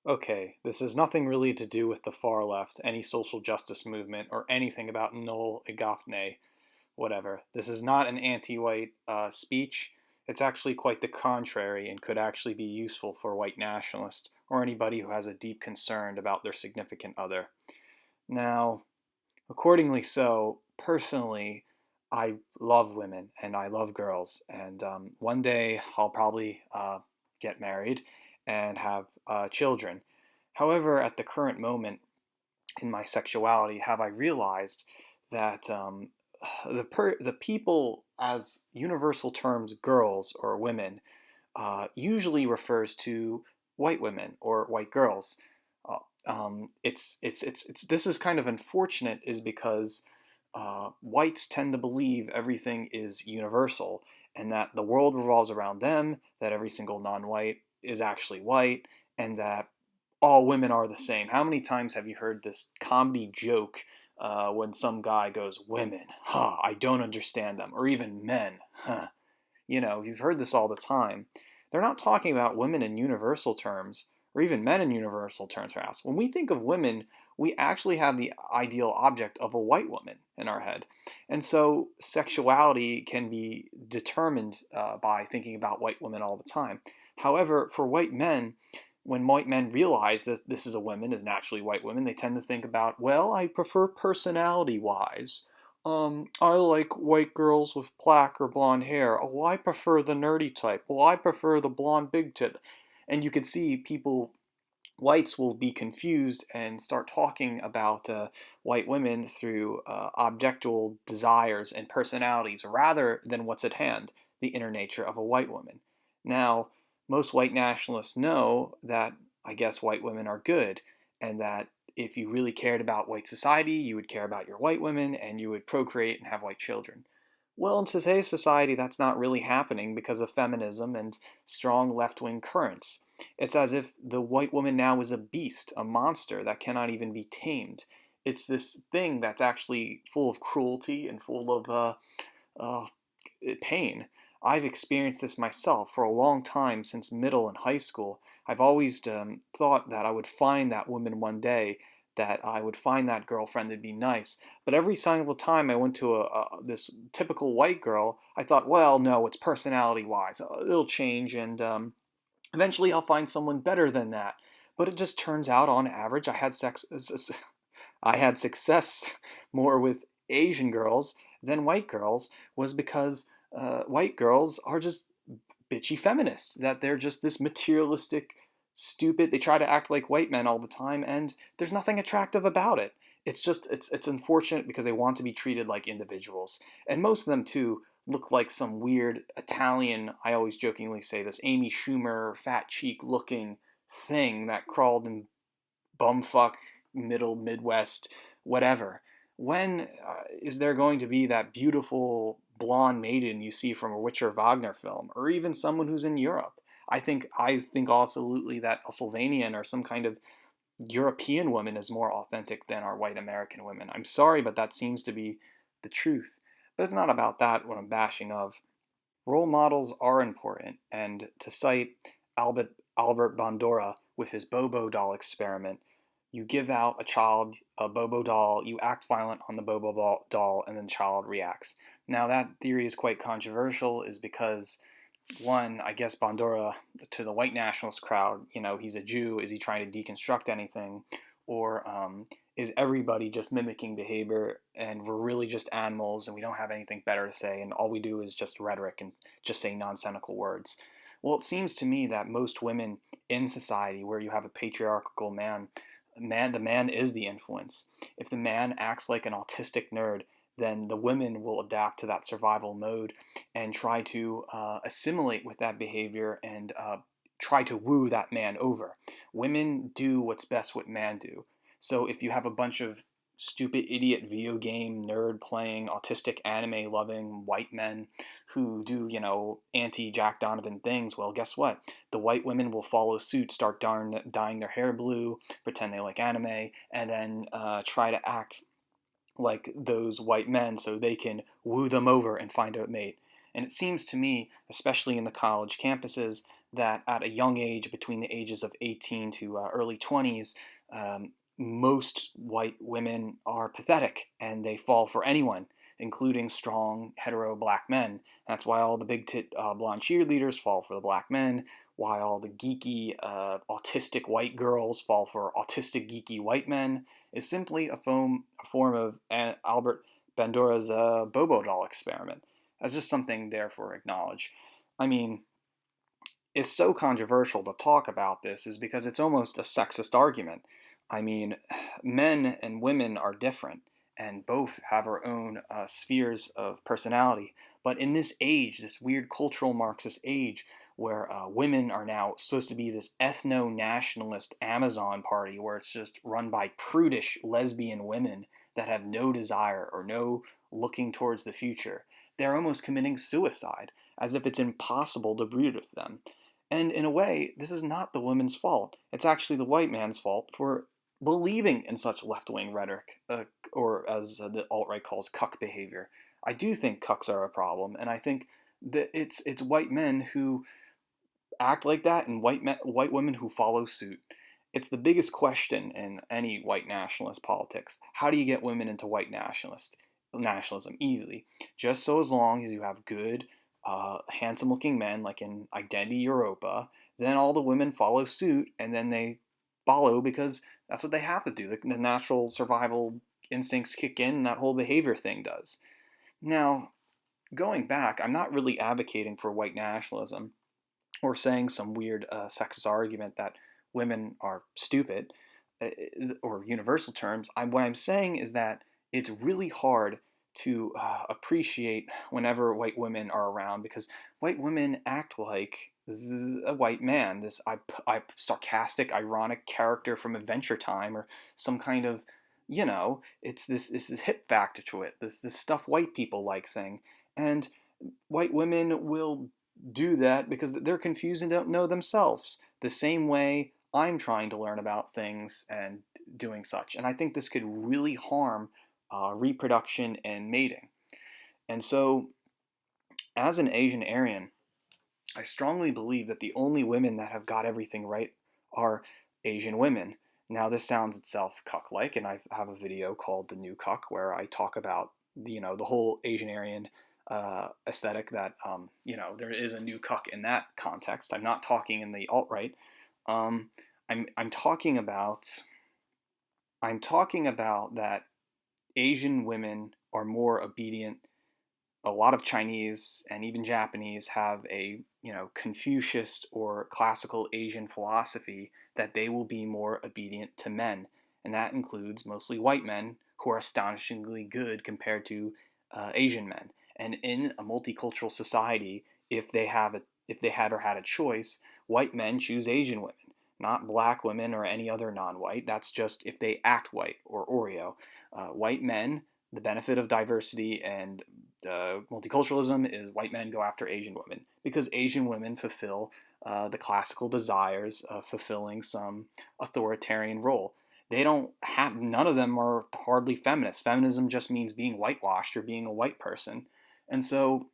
Okay, this has nothing really to do with the far left, any social justice movement, or anything about null agafne, whatever. This is not an anti-white speech. It's actually quite the contrary and could actually be useful for white nationalists or anybody who has a deep concern about their significant other. Now, accordingly so, personally, I love women and I love girls, and one day I'll probably get married and have children. However, at the current moment in my sexuality, have I realized that the people as universal terms, girls or women, usually refers to white women or white girls. It's this is kind of unfortunate, is because whites tend to believe everything is universal and that the world revolves around them, that every single non-white is actually white, and that all women are the same. How many times have you heard this comedy joke when some guy goes, "Women, huh, I don't understand them," or even "Men, huh"? You've heard this all the time. They're not talking about women in universal terms, or even men in universal terms, perhaps. When we think of women, we actually have the ideal object of a white woman in our head. And so sexuality can be determined by thinking about white women all the time. However, for white men, when white men realize that this is a woman, is naturally white women, they tend to think about, well, I prefer personality wise. I like white girls with black or blonde hair. Oh, I prefer the nerdy type. Well, I prefer the blonde big tit. And you could see people, whites will be confused and start talking about white women through objectual desires and personalities rather than what's at hand, the inner nature of a white woman. Now, most white nationalists know that, I guess, white women are good, and that if you really cared about white society, you would care about your white women and you would procreate and have white children. Well, in today's society, that's not really happening because of feminism and strong left wing currents. It's as if the white woman now is a beast, a monster that cannot even be tamed. It's this thing that's actually full of cruelty and full of uh, pain. I've experienced this myself for a long time since middle and high school. I've always thought that I would find that woman one day, that I would find that girlfriend that'd be nice. But every single time I went to this typical white girl, I thought, well, no, it's personality wise. It'll change, and eventually I'll find someone better than that. But it just turns out, on average, I had success more with Asian girls than white girls, was because white girls are just bitchy feminists, that they're just this materialistic, stupid. They try to act like white men all the time, and there's nothing attractive about it. It's unfortunate because they want to be treated like individuals, and most of them too look like some weird Italian. I always jokingly say this Amy Schumer fat cheek looking thing that crawled in bumfuck middle Midwest, whatever. When is there going to be that beautiful blonde maiden you see from a Richard Wagner film, or even someone who's in Europe? I think absolutely that a Sylvanian or some kind of European woman is more authentic than our white American women. I'm sorry, but that seems to be the truth. But it's not about that what I'm bashing of. Role models are important, and to cite Albert Bandura with his Bobo doll experiment, you give out a child a Bobo doll, you act violent on the Bobo doll, and then the child reacts. Now, that theory is quite controversial, is because, one, I guess Bandura, to the white nationalist crowd, he's a Jew. Is he trying to deconstruct anything? Or is everybody just mimicking behavior and we're really just animals and we don't have anything better to say and all we do is just rhetoric and just say nonsensical words? Well, it seems to me that most women in society where you have a patriarchal the man is the influence. If the man acts like an autistic nerd, then the women will adapt to that survival mode and try to assimilate with that behavior and try to woo that man over. Women do what's best what men do. So if you have a bunch of stupid idiot video game nerd playing autistic anime loving white men who do anti Jack Donovan things, well, guess what, the white women will follow suit, start dyeing their hair blue, pretend they like anime, and then try to act like those white men so they can woo them over and find a mate. And it seems to me, especially in the college campuses, that at a young age, between the ages of 18 to early 20s, most white women are pathetic and they fall for anyone, including strong hetero black men. That's why all the big tit blonde cheerleaders fall for the black men, why all the geeky autistic white girls fall for autistic geeky white men, is simply a form of Albert Bandura's Bobo doll experiment. That's just something therefore acknowledge. I mean, it's so controversial to talk about this is because it's almost a sexist argument. I mean, men and women are different, and both have our own spheres of personality. But in this age, this weird cultural Marxist age, where women are now supposed to be this ethno nationalist Amazon party, where it's just run by prudish lesbian women that have no desire or no looking towards the future, they're almost committing suicide, as if it's impossible to breed with them. And in a way, this is not the woman's fault. It's actually the white man's fault for believing in such left wing rhetoric, or as the alt right calls cuck behavior. I do think cucks are a problem, and I think that it's white men who act like that and white women who follow suit. It's the biggest question in any white nationalist politics. How do you get women into white nationalism easily? Just so as long as you have good, handsome-looking men, like in Identity Europa, then all the women follow suit, and then they follow because that's what they have to do. The natural survival instincts kick in, and that whole behavior thing does. Now, going back, I'm not really advocating for white nationalism or saying some weird sexist argument that women are stupid uh, or universal terms. What I'm saying is that it's really hard to appreciate whenever white women are around because white women act like a white man, this sarcastic, ironic character from Adventure Time or some kind of, it's this is hip factor to it, this stuff white people like thing. And white women will do that because they're confused and don't know themselves. The same way I'm trying to learn about things and doing such. And I think this could really harm reproduction and mating. And so, as an Asian Aryan, I strongly believe that the only women that have got everything right are Asian women. Now, this sounds itself cuck-like, and I have a video called "The New Cuck" where I talk about the whole Asian Aryan aesthetic. That there is a new cuck in that context. I'm not talking in the alt right. Um, I'm talking about that Asian women are more obedient. A lot of Chinese and even Japanese have a Confucius or classical Asian philosophy that they will be more obedient to men, and that includes mostly white men who are astonishingly good compared to Asian men. And in a multicultural society, if they ever had a choice, white men choose Asian women, not black women or any other non-white. That's just if they act white or Oreo. White men, the benefit of diversity and multiculturalism is white men go after Asian women because Asian women fulfill the classical desires of fulfilling some authoritarian role. They don't have, none of them are hardly feminist. Feminism just means being whitewashed or being a white person. And so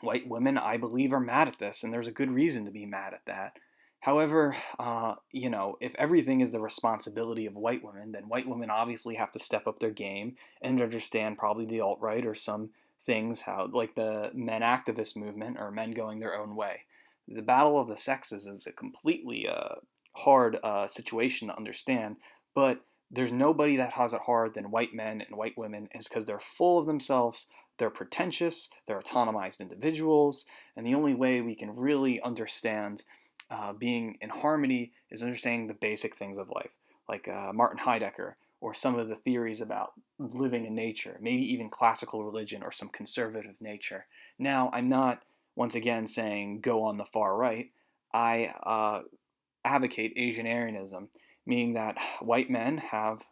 white women, I believe, are mad at this, and there's a good reason to be mad at that. However, if everything is the responsibility of white women, then white women obviously have to step up their game and understand probably the alt right or some things, how like the men activist movement or men going their own way. The battle of the sexes is a completely hard situation to understand, but there's nobody that has it hard than white men and white women, is because they're full of themselves, they're pretentious, they're autonomized individuals, and the only way we can really understand being in harmony is understanding the basic things of life, like Martin Heidegger, or some of the theories about living in nature, maybe even classical religion or some conservative nature. Now, I'm not, once again, saying go on the far right. I advocate Asian Aryanism, meaning that white men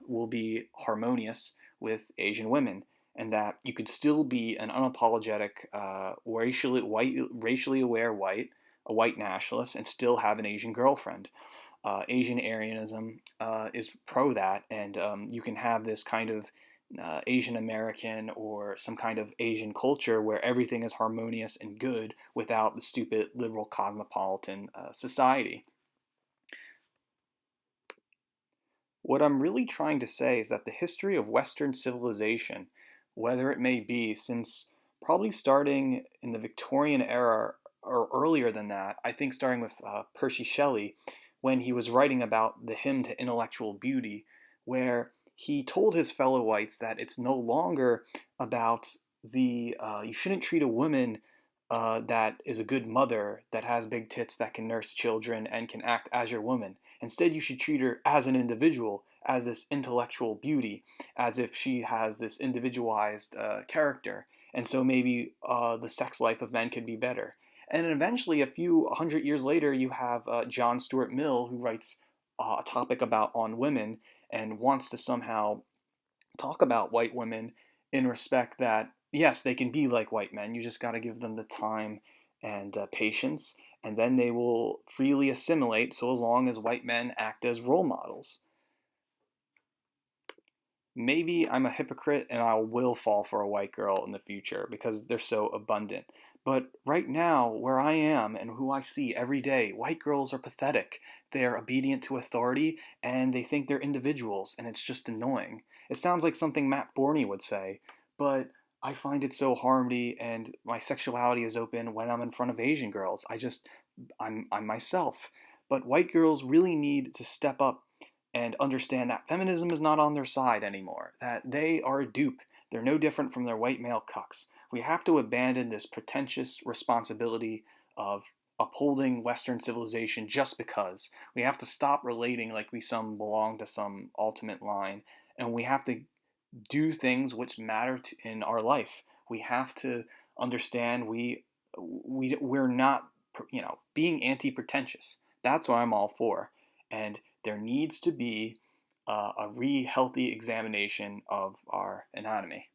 will be harmonious with Asian women, and that you could still be an unapologetic, racially aware white, a white nationalist, and still have an Asian girlfriend. Asian Aryanism is pro that, and you can have this kind of Asian American or some kind of Asian culture where everything is harmonious and good without the stupid liberal cosmopolitan society. What I'm really trying to say is that the history of Western civilization, whether it may be since probably starting in the Victorian era or earlier than that, I think starting with Percy Shelley, when he was writing about the hymn to intellectual beauty, where he told his fellow whites that it's no longer about you shouldn't treat a woman that is a good mother, that has big tits, that can nurse children, and can act as your woman. Instead, you should treat her as an individual, as this intellectual beauty, as if she has this individualized character. And so maybe the sex life of men could be better. And then eventually, a few hundred years later, you have John Stuart Mill, who writes a topic about on women and wants to somehow talk about white women in respect that yes, they can be like white men. You just got to give them the time and patience, and then they will freely assimilate. So as long as white men act as role models, maybe I'm a hypocrite and I will fall for a white girl in the future because they're so abundant. But right now, where I am and who I see every day, white girls are pathetic. They're obedient to authority and they think they're individuals, and it's just annoying. It sounds like something Matt Borney would say, but I find it so harmony, and my sexuality is open when I'm in front of Asian girls. I'm myself. But white girls really need to step up and understand that feminism is not on their side anymore, that they are a dupe. They're no different from their white male cucks. We have to abandon this pretentious responsibility of upholding Western civilization just because. We have to stop relating like we some belong to some ultimate line, and we have to do things which matter in our life. We have to understand we're not being anti-pretentious. That's what I'm all for, and there needs to be a healthy examination of our anatomy.